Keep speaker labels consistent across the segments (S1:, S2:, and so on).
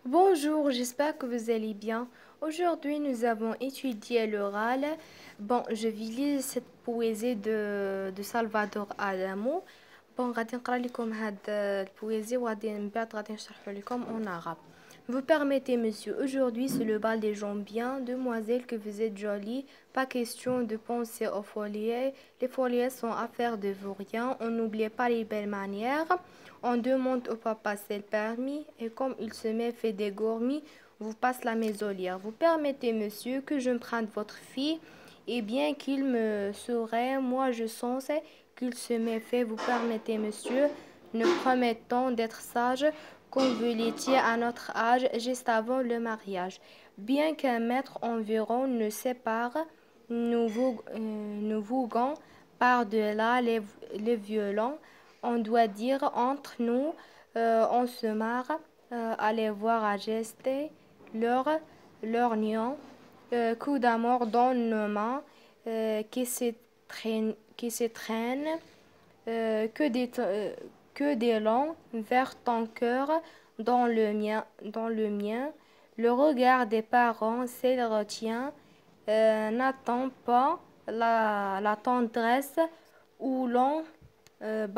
S1: Bonjour, j'espère que vous allez bien. Aujourd'hui, nous avons étudié l'oral. Bon, je vais lire cette poésie de Salvador Adamo. Bon, غادي نقرا لكم هاد البويزي وغادي من بعد غادي نشرحه لكم en arabe. Vous permettez, monsieur, aujourd'hui c'est le bal des gens bien, demoiselle que vous êtes jolie, pas question de penser aux folies, les folies sont affaires de vauriens, on n'oublie pas les belles manières, on demande au papa c'est le permis, et comme il se met fait des gourmis, vous passe la maisolière. Vous permettez, monsieur, que je me prenne votre fille, et bien qu'il me serait, moi je sens qu'il se met fait, vous permettez, monsieur, nous promettons d'être sages, comme vous l'étiez à notre âge, juste avant le mariage. Bien qu'un mètre environ nous sépare, nous voguons par-delà les violons. On doit dire entre nous, on se marre, aller voir à gester leur, leur nion, coup d'amour dans nos mains, qui se traînent, que des longs vers ton cœur dans le mien. Le regard des parents s'il retient, n'attend pas la tendresse où l'on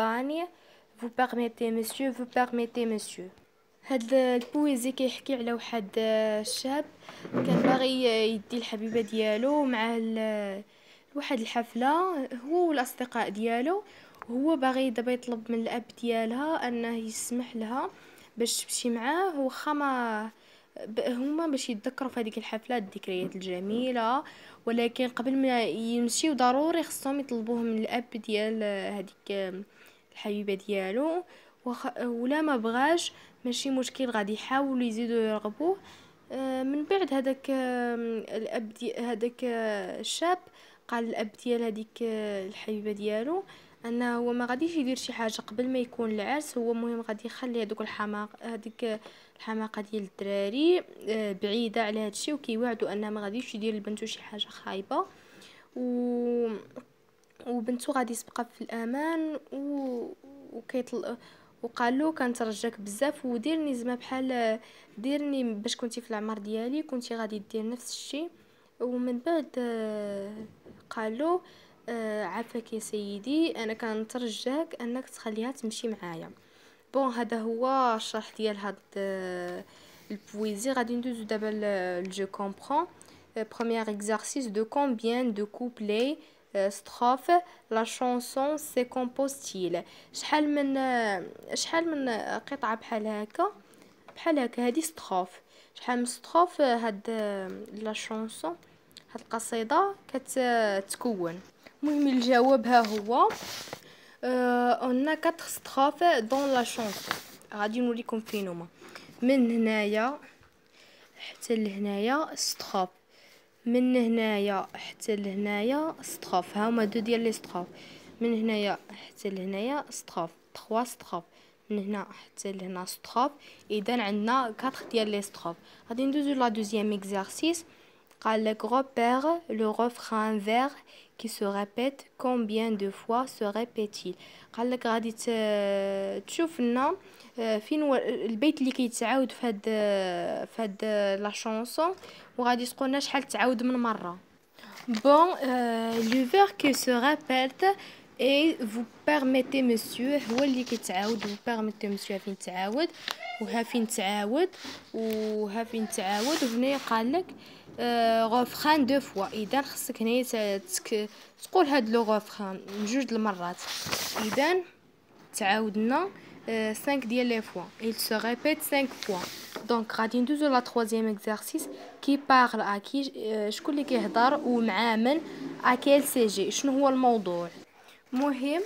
S1: bagne. Vous permettez monsieur, vous permettez monsieur. هاد البويزي كيحكي على واحد الشاب كان باغي يدي الحبيبه ديالو مع لواحد الحفله هو والاصدقاء ديالو. وهو باغي دابا يطلب من الاب ديالها انه يسمح لها باش تمشي معاه وخا ما هما باش يتذكروا في هذيك الحفله الذكريات الجميله. ولكن قبل ما يمشيو ضروري خصهم يطلبوه من الاب ديال هذيك الحبيبه ديالو. ولا ما بغاش ماشي مشكل غادي يحاولوا يزيدوا يرغبوه. من بعد هذاك الاب هذاك الشاب قال الاب ديال هذيك الحبيبه ديالو انه هو ما غاديش يدير شي حاجه قبل ما يكون العرس. هو مهم غادي يخلي هذيك الحماقه ديال الدراري بعيده على هادشي وكيوعدوا انه ما غاديش يدير لبنته شي حاجه خايبه وبنته غادي تبقى في الامان وقال له كنترجاك بزاف وديرني زعما بحال ديرني باش كنتي في العمر ديالي كنتي غادي دير نفس الشيء. ومن بعد قال له عافاك يا سيدي انا كنترجاك انك تخليها تمشي معايا. بون هذا هو الشرح ديال هاد البويزي. غادي ندوزو دابا الجو كومبرون. Premier exercice de combien de couplets strophes la chanson se compose-t-il. شحال من قطعة بحال هكا هادي ستروف. شحال من ستروف هاد لا شانسون هاد القصيدة كتكون. المهم الجواب ها هو on a 4 strophes dans la chanson. غادي نوريكم فين هما. من هنايا حتى لهنايا ستروف، من هنايا حتى لهنايا ستروف. ها هما دو ديال لي ستروف. من هنايا حتى لهنايا ستروف 3 ستروف. من هنا حتى لهنا ستروف. اذا عندنا 4 ديال لي ستروف. غادي ندوزو لا دوزيام اكزرسيس. قال لك repère le refrain vers qui se répète combien de fois se répète-t-il. قال لك غادي تشوف لنا فين هو البيت اللي كيتعاود في هاد لا شانسون وغادي تقولنا شحال تعاود من مره. Bon, le verbe qui se répète et vous permettez monsieur هو اللي كيتعاود. vous permettez monsieur ها فين تعاود وها فين تعاود وها فين تعاود. وهنا قال لك غوفران دو فوا. اذا خصك هنا تقول هاد لو غوفران جوج المرات. اذا تعاودنا 5 ديال لي فوا. il se répète 5 fois. دونك غادي ندوزو لا troisième exercice كي بارل ا كي شكون اللي كيهضر ومع من ا كيل سيجي شنو هو الموضوع. مهم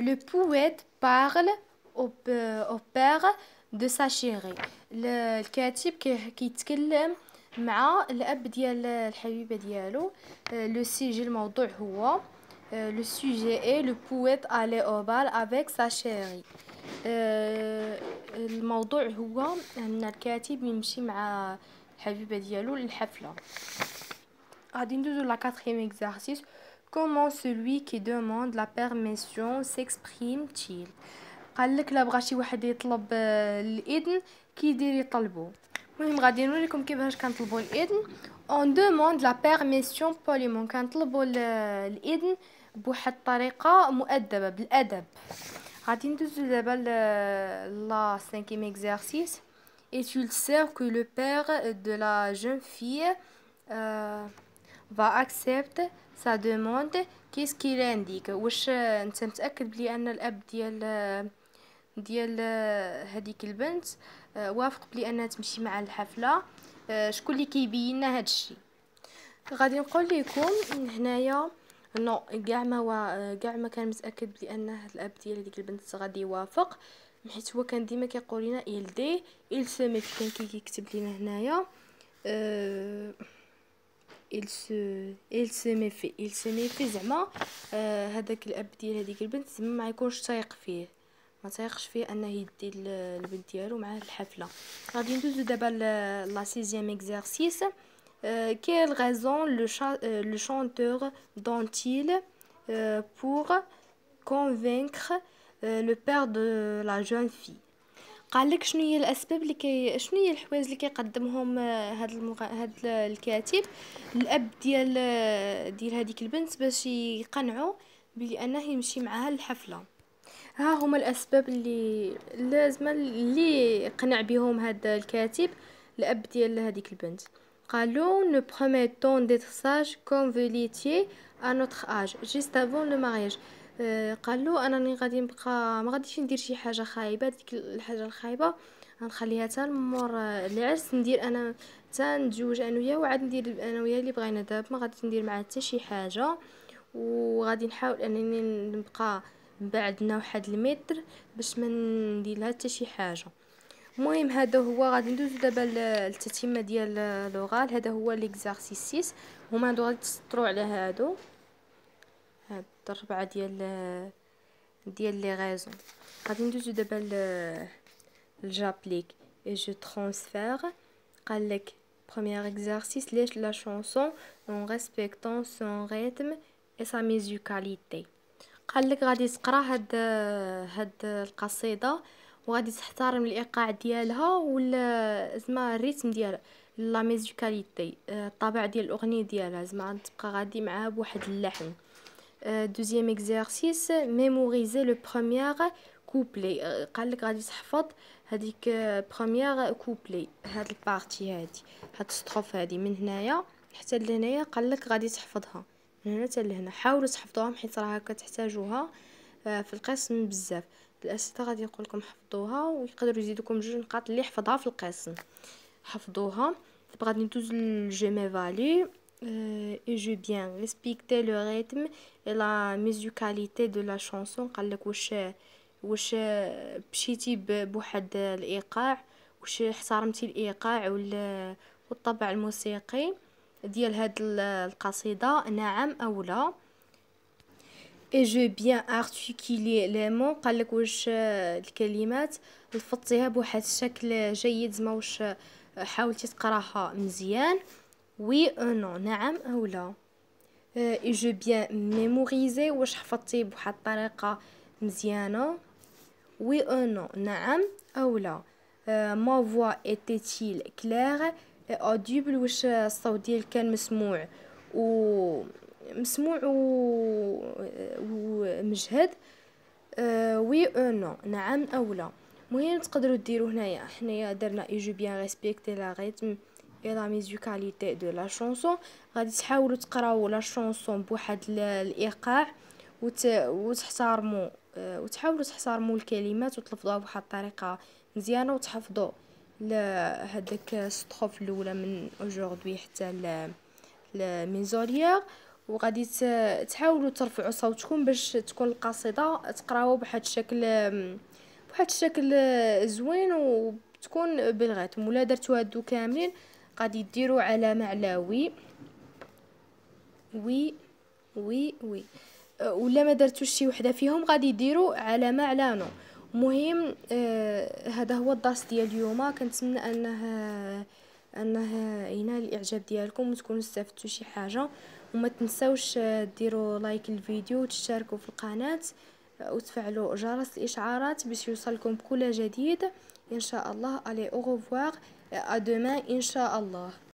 S1: لو بويت بارل au père de sa chérie. الكاتب كيتكلم مع الاب ديال الحبيبه ديالو. لو سيجي الموضوع هو le sujet est le poète allait au bal avec sa chérie. الموضوع هو ان الكاتب يمشي مع الحبيبه ديالو للحفله. غادي ندوزو لا 4e exercice. Comment celui qui demande la permission s'exprime-t-il. قال لك لا بغى شي واحد يطلب الاذن كيدير يطلبوا. المهم غادي نوريكم كيفاش كنطلبوا الاذن. اون دوموند لا بيرميسيون بوليمون، كنطلبوا الاذن بواحد الطريقه مؤدبه بالادب. غادي ندوزو دابا لا 5e exercice. Et tu sais que le père de la jeune fille va accepter sa demande. Qu'est-ce qu'il indique؟ واش انت متاكد بلي ان الاب ديال هذيك البنت وافق بلي انها تمشي مع الحفله؟ شكون اللي كيبين لنا هذا الشيء؟ غادي نقول لكم هنايا نو كاع ما كان متاكد بلي ان هاد الاب ديال هذيك البنت غادي يوافق، حيت هو كان ديما كيقول لنا il se méfie. كان كيكتب لنا هنايا il se méfie زعما هذاك الاب ديال هذيك البنت زعما ما يكونش تايق فيه، ما تايقش فيه انه يدي البنت ديالو مع الحفله. غادي ندوزو دابا لا 6e exercice. Quelle raison le chanteur dont-il pour convaincre le père de la jeune fille؟ قال لك شنو هي الاسباب اللي شنو هي الحوايج اللي كيقدمهم هاد الكاتب الاب ديال هذيك البنت باش يقنعوا بلي انه يمشي معها للحفله. ها هما الاسباب اللي لازم اللي يقنع بهم هذا الكاتب الاب ديال هذيك البنت. قالوا nous promettons d'être sages comme vous l'étiez à notre âge juste avant le mariage. قالوا انني غادي نبقى ما غاديش ندير شي حاجه خايبه، ديك الحاجه الخايبه غنخليها حتى مور العرس، ندير انا حتى نتزوج انا وياه وعاد ندير انا وياه اللي بغينا. دابا ما غاديش ندير معاه حتى شي حاجه، وغادي نحاول انني نبقى بعدنا واحد المتر باش ما ندير لها حتى شي حاجه. المهم هذا هو. غادي ندوزو دابا للتتمه ديال لوغال. هذا هو ليكزارسيس 6. هما هادو غادي تسطروا على هادو هاد الربعه ديال لي غازون. غادي ندوزو دابا جابليك اي جو ترانسفير. قال لك premier exercice ليش لا شانسون en respectant son rythme et sa musicalité. قال لك غادي تقرا هاد القصيده وغادي تحترم الايقاع ديالها ولا زعما الريتم ديالها لا ميوزيكاليتي الطابع ديال الاغنيه ديالها زعما تبقى غادي معاها بواحد اللحن. دوزيام اكزرسيس ميموريزي لو بروميير كوبلي. قال لك غادي تحفظ هذيك بروميير كوبلي، هاد البارتي هادي هاد الستروف هادي من هنايا حتى لهنايا. قال لك غادي تحفظها من هنا حتى لهنا. حاولوا تحفظوها حيت راه كتحتاجوها في القسم بزاف. الاسئله غادي نقول لكم حفظوها ويقدروا يزيدوكم 2 نقاط اللي حفظها في القسم. حفظوها. دابا غادي ندوز لجي ميفالي et je bien respecter le rythme et la musicalité de la chanson. قال لك واش مشيتي بواحد الايقاع، واش احترمتي الايقاع والطبع الموسيقي ديال هاد القصيده، نعم او لا. et je bien articuler les mots. قال لك واش الكلمات لفظتيها بواحد الشكل جيد، زعما واش حاولتي تقراها مزيان. oui ou non نعم او لا. et je bien mémoriser واش حفظتي بواحد الطريقه مزيانه. oui ou non نعم او لا. ma voix était-il claire et audible واش الصوت ديالك كان مسموع ومجهد. oui ou non نعم او لا. مهم تقدروا ديروا حنايا درنا اي جو بيان ريسبكتي لا ريتم اي لا ميوزيكاليتي دو لا شانسون. غادي تحاولوا تقراو لا شانسون بواحد الايقاع وتحترموا وتحاولوا تحترموا الكلمات وتلفظوها بواحد الطريقه مزيانه وتحفظوا هذاك الستروف الاولى من اوجوردي حتى لميزوريير. وغادي تحاولوا ترفعوا صوتكم باش تكون القصيده تقراوها بواحد الشكل زوين وتكون بالغيتم. ولا درتو هادو كاملين غادي ديروا علامه على وي وي وي وي، ولا ما درتوش شي وحده فيهم غادي ديروا علامه على نو. مهم هذا هو الدرس ديال اليوم. كنتمنى انه ينال الاعجاب ديالكم وتكونوا استفدتوا شي حاجه. وما تنساوش ديروا لايك الفيديو وتشتركوا في القناه وتفعلوا جرس الإشعارات باش يوصلكم كل جديد إن شاء الله. ألي أو revoir، à demain إن شاء الله.